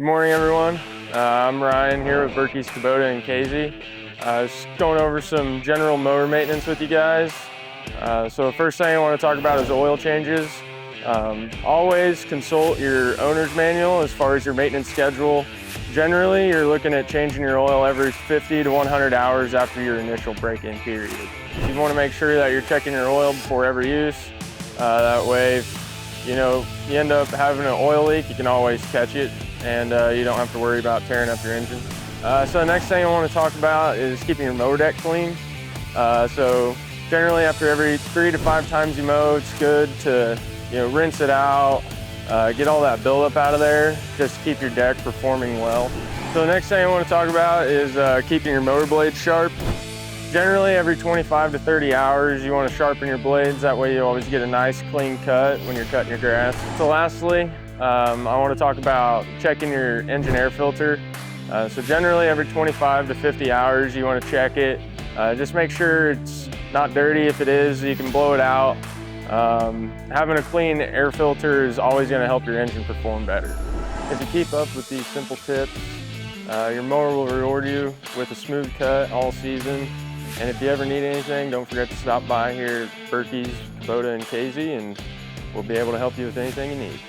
Good morning, everyone. I'm Ryan here with Berkey's Kubota and Casey. Just going over some general mower maintenance with you guys. So the first thing I want to talk about is oil changes. Always consult your owner's manual as far as your maintenance schedule. Generally, you're looking at changing your oil every 50 to 100 hours after your initial break-in period. You want to make sure that you're checking your oil before every use. That way, if you end up having an oil leak, you can always catch it, and you don't have to worry about tearing up your engine. So the next thing I want to talk about is keeping your mower deck clean. So generally after every 3 to 5 times you mow, it's good to rinse it out, get all that buildup out of there, just to keep your deck performing well. So the next thing I want to talk about is keeping your mower blades sharp. Generally every 25 to 30 hours you want to sharpen your blades, that way you always get a nice clean cut when you're cutting your grass. So lastly, I want to talk about checking your engine air filter. So generally every 25 to 50 hours you want to check it. Just make sure it's not dirty. If it is, you can blow it out. Having a clean air filter is always going to help your engine perform better. If you keep up with these simple tips, your mower will reward you with a smooth cut all season. And if you ever need anything, don't forget to stop by here at Berkey's, Kubota, and Casey, and we'll be able to help you with anything you need.